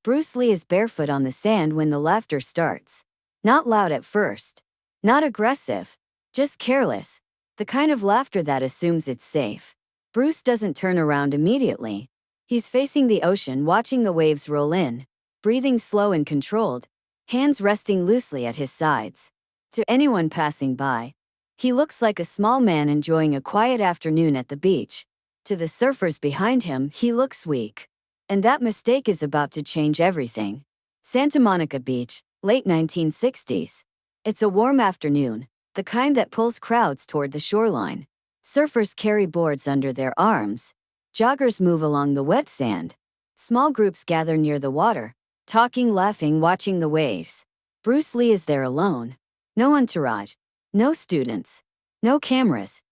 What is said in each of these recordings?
Bruce Lee is barefoot on the sand when the laughter starts. Not loud at first. Not aggressive. Just careless. The kind of laughter that assumes it's safe. Bruce doesn't turn around immediately. He's facing the ocean, watching the waves roll in, breathing slow and controlled, hands resting loosely at his sides. To anyone passing by, he looks like a small man enjoying a quiet afternoon at the beach. To the surfers behind him, he looks weak. And that mistake is about to change everything. Santa Monica Beach, late 1960s. It's a warm afternoon, the kind that pulls crowds toward the shoreline. Surfers carry boards under their arms. Joggers move along the wet sand. Small groups gather near the water, talking, laughing, watching the waves. Bruce Lee is there alone. No entourage. No students. No cameras.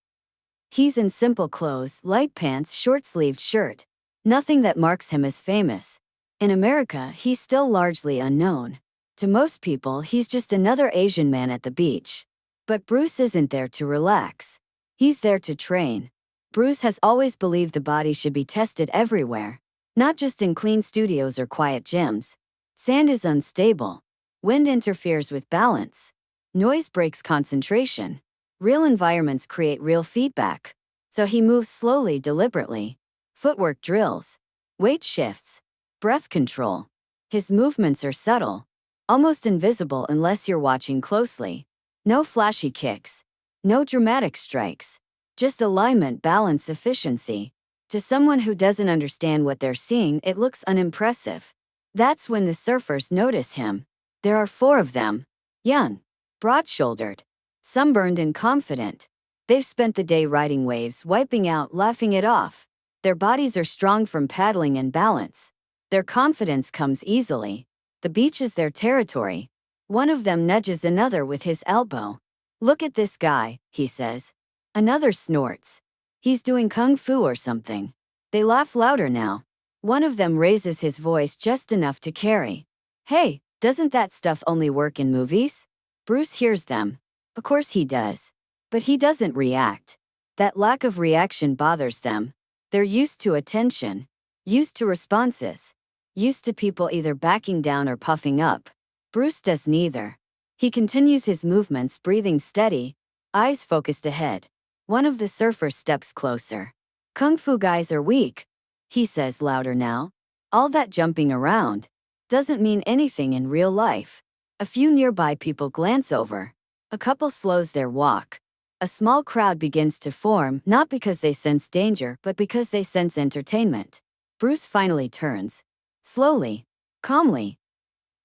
He's in simple clothes, light pants, short-sleeved shirt. Nothing that marks him as famous. In America, he's still largely unknown. To most people, he's just another Asian man at the beach. But Bruce isn't there to relax. He's there to train. Bruce has always believed the body should be tested everywhere, not just in clean studios or quiet gyms. Sand is unstable. Wind interferes with balance. Noise breaks concentration. Real environments create real feedback. So he moves slowly, deliberately. Footwork drills. Weight shifts. Breath control. His movements are subtle, almost invisible unless you're watching closely. No flashy kicks. No dramatic strikes. Just alignment, balance, efficiency. To someone who doesn't understand what they're seeing, it looks unimpressive. That's when the surfers notice him. There are 4 of them. Young. Broad-shouldered. Sunburned and confident. They've spent the day riding waves, wiping out, laughing it off. Their bodies are strong from paddling and balance. Their confidence comes easily. The beach is their territory. One of them nudges another with his elbow. "Look at this guy," he says. Another snorts. "He's doing kung fu or something." They laugh louder now. One of them raises his voice just enough to carry. "Hey, doesn't that stuff only work in movies?" Bruce hears them. Of course he does. But he doesn't react. That lack of reaction bothers them. They're used to attention. Used to responses. Used to people either backing down or puffing up. Bruce does neither. He continues his movements, breathing steady, eyes focused ahead. One of the surfers steps closer. "Kung fu guys are weak," he says louder now. "All that jumping around doesn't mean anything in real life." A few nearby people glance over. A couple slows their walk. A small crowd begins to form, not because they sense danger, but because they sense entertainment. Bruce finally turns. Slowly. Calmly.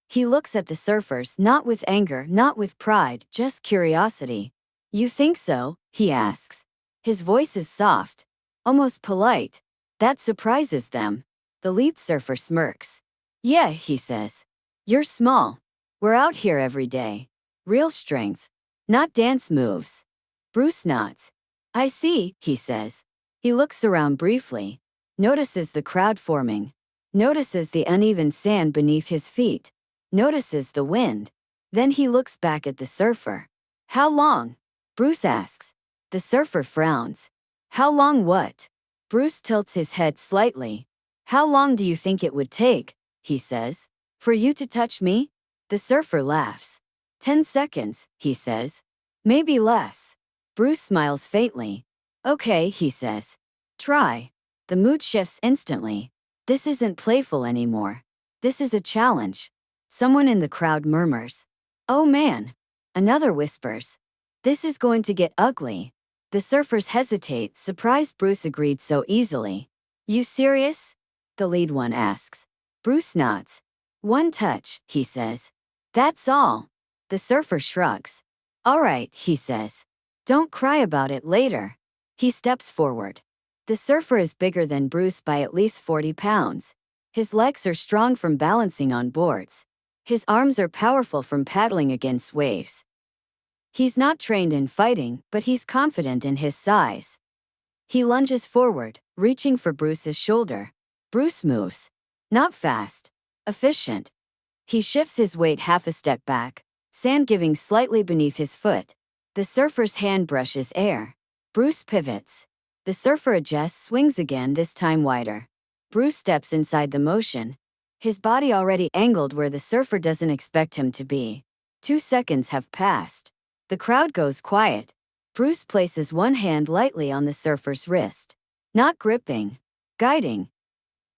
He looks at the surfers, not with anger, not with pride, just curiosity. "You think so?" he asks. His voice is soft. Almost polite. That surprises them. The lead surfer smirks. "Yeah," he says. "You're small. We're out here every day. Real strength. Not dance moves." Bruce nods. "I see," he says. He looks around briefly. Notices the crowd forming. Notices the uneven sand beneath his feet. Notices the wind. Then he looks back at the surfer. "How long?" Bruce asks. The surfer frowns. "How long what?" Bruce tilts his head slightly. "How long do you think it would take," he says, "for you to touch me?" The surfer laughs. 10 seconds, he says. "Maybe less." Bruce smiles faintly. "Okay," he says. "Try." The mood shifts instantly. This isn't playful anymore. This is a challenge. Someone in the crowd murmurs. "Oh man." Another whispers. "This is going to get ugly." The surfers hesitate, surprised Bruce agreed so easily. "You serious?" the lead one asks. Bruce nods. "One touch," he says. "That's all." The surfer shrugs. "All right," he says. "Don't cry about it later." He steps forward. The surfer is bigger than Bruce by at least 40 pounds. His legs are strong from balancing on boards. His arms are powerful from paddling against waves. He's not trained in fighting, but he's confident in his size. He lunges forward, reaching for Bruce's shoulder. Bruce moves. Not fast. Efficient. He shifts his weight half a step back, sand giving slightly beneath his foot. The surfer's hand brushes air. Bruce pivots. The surfer adjusts, swings again, this time wider. Bruce steps inside the motion. his body already angled where the surfer doesn't expect him to be. 2 seconds have passed. The crowd goes quiet. Bruce places one hand lightly on the surfer's wrist. Not gripping. Guiding.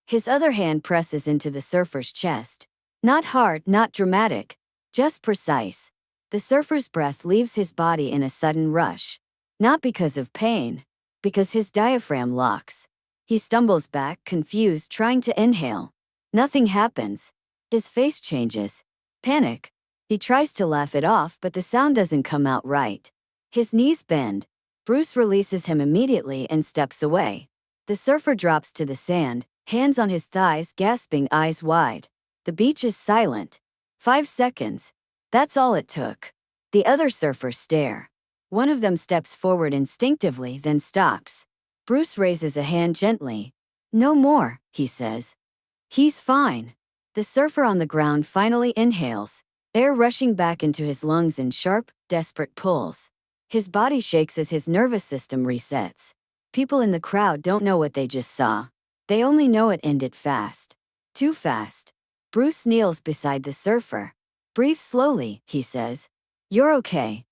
His other hand presses into the surfer's chest. Not hard, not dramatic. Just precise. The surfer's breath leaves his body in a sudden rush. Not because of pain. Because his diaphragm locks. He stumbles back, confused, trying to inhale. Nothing happens. His face changes. Panic. He tries to laugh it off, but the sound doesn't come out right. His knees bend. Bruce releases him immediately and steps away. The surfer drops to the sand, hands on his thighs, gasping, eyes wide. The beach is silent. 5 seconds. That's all it took. The other surfers stare. One of them steps forward instinctively, then stops. Bruce raises a hand gently. No more, he says. He's fine. The surfer on the ground finally inhales, air rushing back into his lungs in sharp, desperate pulls. His body shakes as his nervous system resets. People in the crowd don't know what they just saw. They only know it ended fast. Too fast. Bruce kneels beside the surfer. Breathe slowly, he says. You're okay.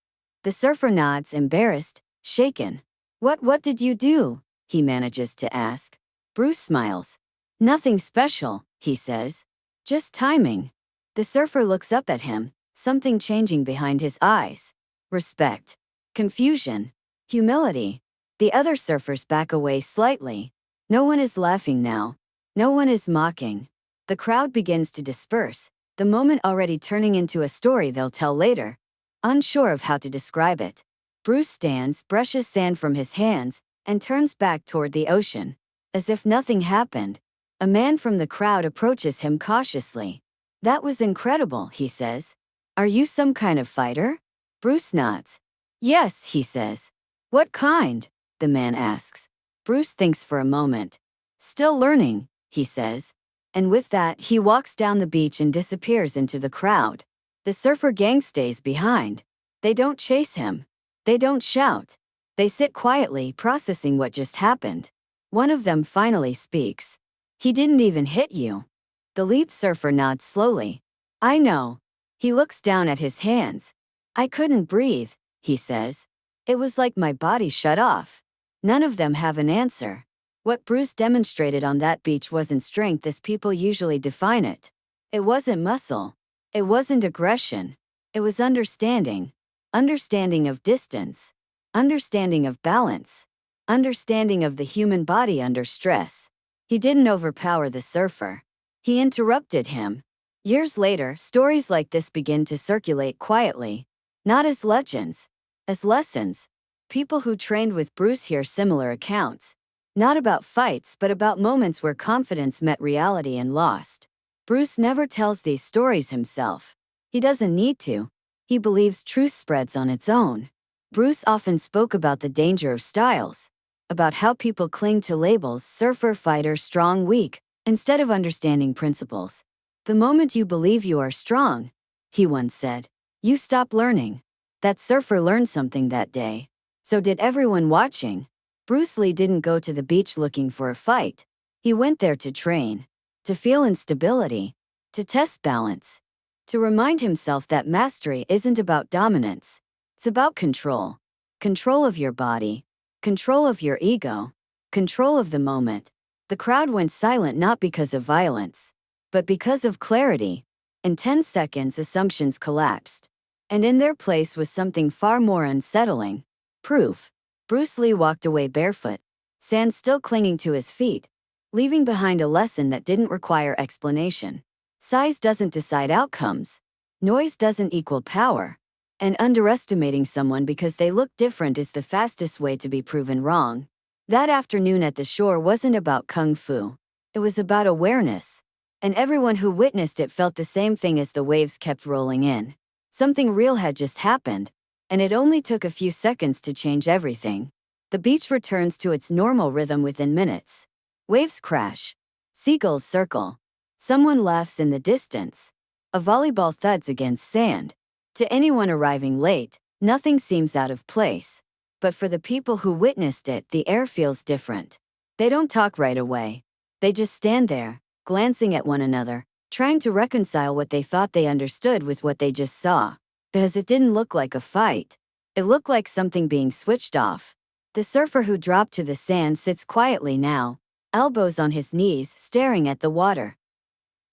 The surfer nods, embarrassed, shaken. What did you do? He manages to ask. Bruce smiles. Nothing special, he says. Just timing. The surfer looks up at him, something changing behind his eyes. Respect. Confusion. Humility. The other surfers back away slightly. No one is laughing now. No one is mocking. The crowd begins to disperse, the moment already turning into a story they'll tell later. Unsure of how to describe it, Bruce stands, brushes sand from his hands, and turns back toward the ocean. As if nothing happened, a man from the crowd approaches him cautiously. That was incredible, he says. Are you some kind of fighter? Bruce nods. Yes, he says. What kind? The man asks. Bruce thinks for a moment. Still learning, he says. And with that, he walks down the beach and disappears into the crowd. The surfer gang stays behind. They don't chase him. They don't shout. They sit quietly, processing what just happened. One of them finally speaks. He didn't even hit you. The lead surfer nods slowly. I know. He looks down at his hands. I couldn't breathe, he says. It was like my body shut off. None of them have an answer. What Bruce demonstrated on that beach wasn't strength as people usually define it. It wasn't muscle. It wasn't aggression. It was understanding. Understanding of distance. Understanding of balance. Understanding of the human body under stress. He didn't overpower the surfer. He interrupted him. Years later, stories like this begin to circulate quietly. Not as legends. As lessons. People who trained with Bruce hear similar accounts. Not about fights, but about moments where confidence met reality and lost. Bruce never tells these stories himself. He doesn't need to. He believes truth spreads on its own. Bruce often spoke about the danger of styles, about how people cling to labels: surfer, fighter, strong, weak, instead of understanding principles. The moment you believe you are strong, he once said, you stop learning. That surfer learned something that day. So did everyone watching. Bruce Lee didn't go to the beach looking for a fight. He went there to train, to feel instability, to test balance, to remind himself that mastery isn't about dominance. It's about control. Control of your body, control of your ego, control of the moment. The crowd went silent not because of violence, but because of clarity. In 10 seconds, assumptions collapsed. And in their place was something far more unsettling. Proof. Bruce Lee walked away barefoot, sand still clinging to his feet, leaving behind a lesson that didn't require explanation. Size doesn't decide outcomes. Noise doesn't equal power. And underestimating someone because they look different is the fastest way to be proven wrong. That afternoon at the shore wasn't about kung fu. It was about awareness. And everyone who witnessed it felt the same thing as the waves kept rolling in. Something real had just happened, and it only took a few seconds to change everything. The beach returns to its normal rhythm within minutes. Waves crash. Seagulls circle. Someone laughs in the distance. A volleyball thuds against sand. To anyone arriving late, nothing seems out of place. But for the people who witnessed it, the air feels different. They don't talk right away. They just stand there, glancing at one another, trying to reconcile what they thought they understood with what they just saw. Because it didn't look like a fight. It looked like something being switched off. The surfer who dropped to the sand sits quietly now, elbows on his knees, staring at the water.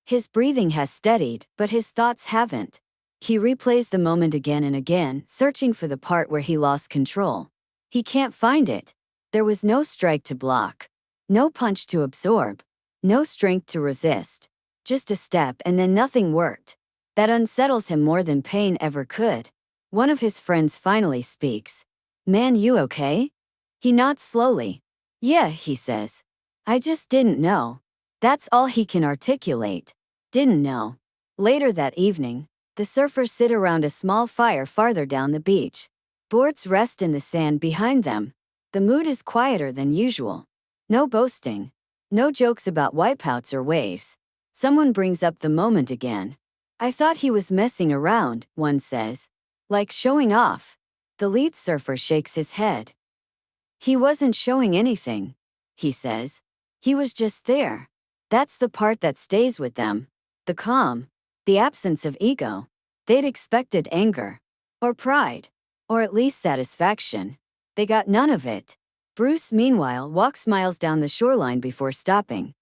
His breathing has steadied, but his thoughts haven't. He replays the moment again and again, searching for the part where he lost control. He can't find it. There was no strike to block. No punch to absorb. No strength to resist. Just a step and then nothing worked. That unsettles him more than pain ever could. One of his friends finally speaks. "Man, you okay?" He nods slowly. "Yeah," he says. "I just didn't know." That's all he can articulate. Didn't know. Later that evening, the surfers sit around a small fire farther down the beach. Boards rest in the sand behind them. The mood is quieter than usual. No boasting. No jokes about wipeouts or waves. Someone brings up the moment again. "I thought he was messing around," one says. "Like showing off." The lead surfer shakes his head. "He wasn't showing anything," he says. "He was just there." That's the part that stays with them. The calm. The absence of ego. They'd expected anger. Or pride. Or at least satisfaction. They got none of it. Bruce, meanwhile, walks miles down the shoreline before stopping.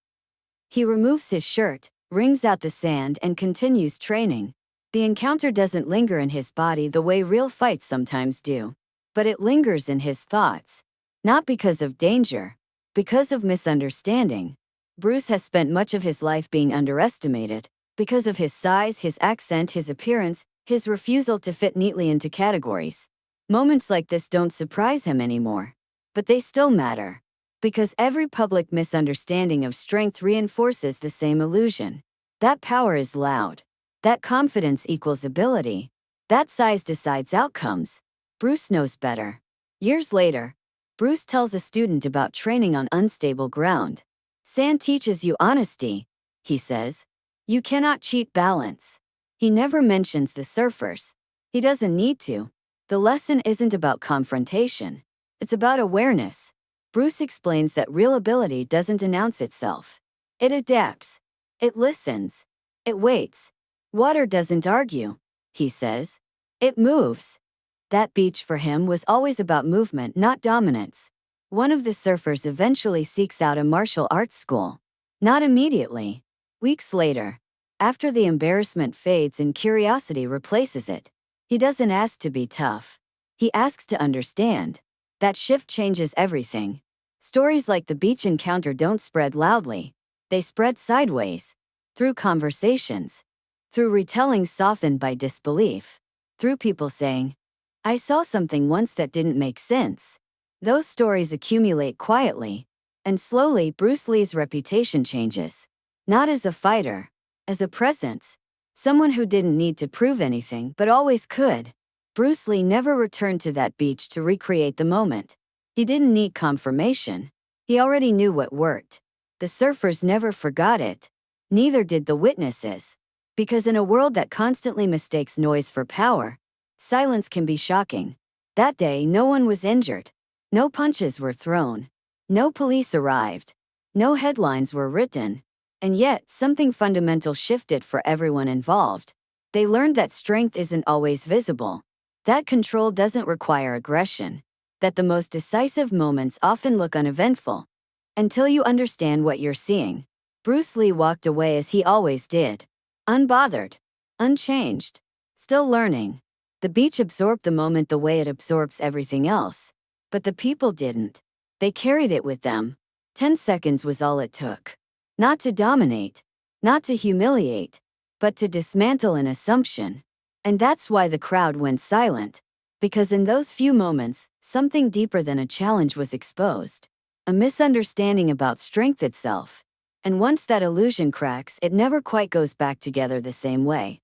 He removes his shirt, wrings out the sand, and continues training. The encounter doesn't linger in his body the way real fights sometimes do. But it lingers in his thoughts. Not because of danger. Because of misunderstanding. Bruce has spent much of his life being underestimated. Because of his size, his accent, his appearance, his refusal to fit neatly into categories. Moments like this don't surprise him anymore. But they still matter. Because every public misunderstanding of strength reinforces the same illusion. That power is loud. That confidence equals ability. That size decides outcomes. Bruce knows better. Years later, Bruce tells a student about training on unstable ground. "Sand teaches you honesty," he says. "You cannot cheat balance." He never mentions the surfers. He doesn't need to. The lesson isn't about confrontation. It's about awareness. Bruce explains that real ability doesn't announce itself. It adapts. It listens. It waits. Water doesn't argue, he says. It moves. That beach for him was always about movement, not dominance. One of the surfers eventually seeks out a martial arts school. Not immediately. Weeks later. After the embarrassment fades and curiosity replaces it. He doesn't ask to be tough. He asks to understand. That shift changes everything. Stories like the beach encounter don't spread loudly. They spread sideways. Through conversations. Through retellings softened by disbelief. Through people saying, "I saw something once that didn't make sense." Those stories accumulate quietly. And slowly Bruce Lee's reputation changes. Not as a fighter. As a presence. Someone who didn't need to prove anything but always could. Bruce Lee never returned to that beach to recreate the moment. He didn't need confirmation. He already knew what worked. The surfers never forgot it. Neither did the witnesses. Because in a world that constantly mistakes noise for power, silence can be shocking. That day no one was injured. No punches were thrown. No police arrived. No headlines were written. And yet, something fundamental shifted for everyone involved. They learned that strength isn't always visible. That control doesn't require aggression. That the most decisive moments often look uneventful. Until you understand what you're seeing. Bruce Lee walked away as he always did. Unbothered. Unchanged. Still learning. The beach absorbed the moment the way it absorbs everything else. But the people didn't. They carried it with them. 10 seconds was all it took. Not to dominate. Not to humiliate. But to dismantle an assumption. And that's why the crowd went silent. Because in those few moments, something deeper than a challenge was exposed. A misunderstanding about strength itself. And once that illusion cracks, it never quite goes back together the same way.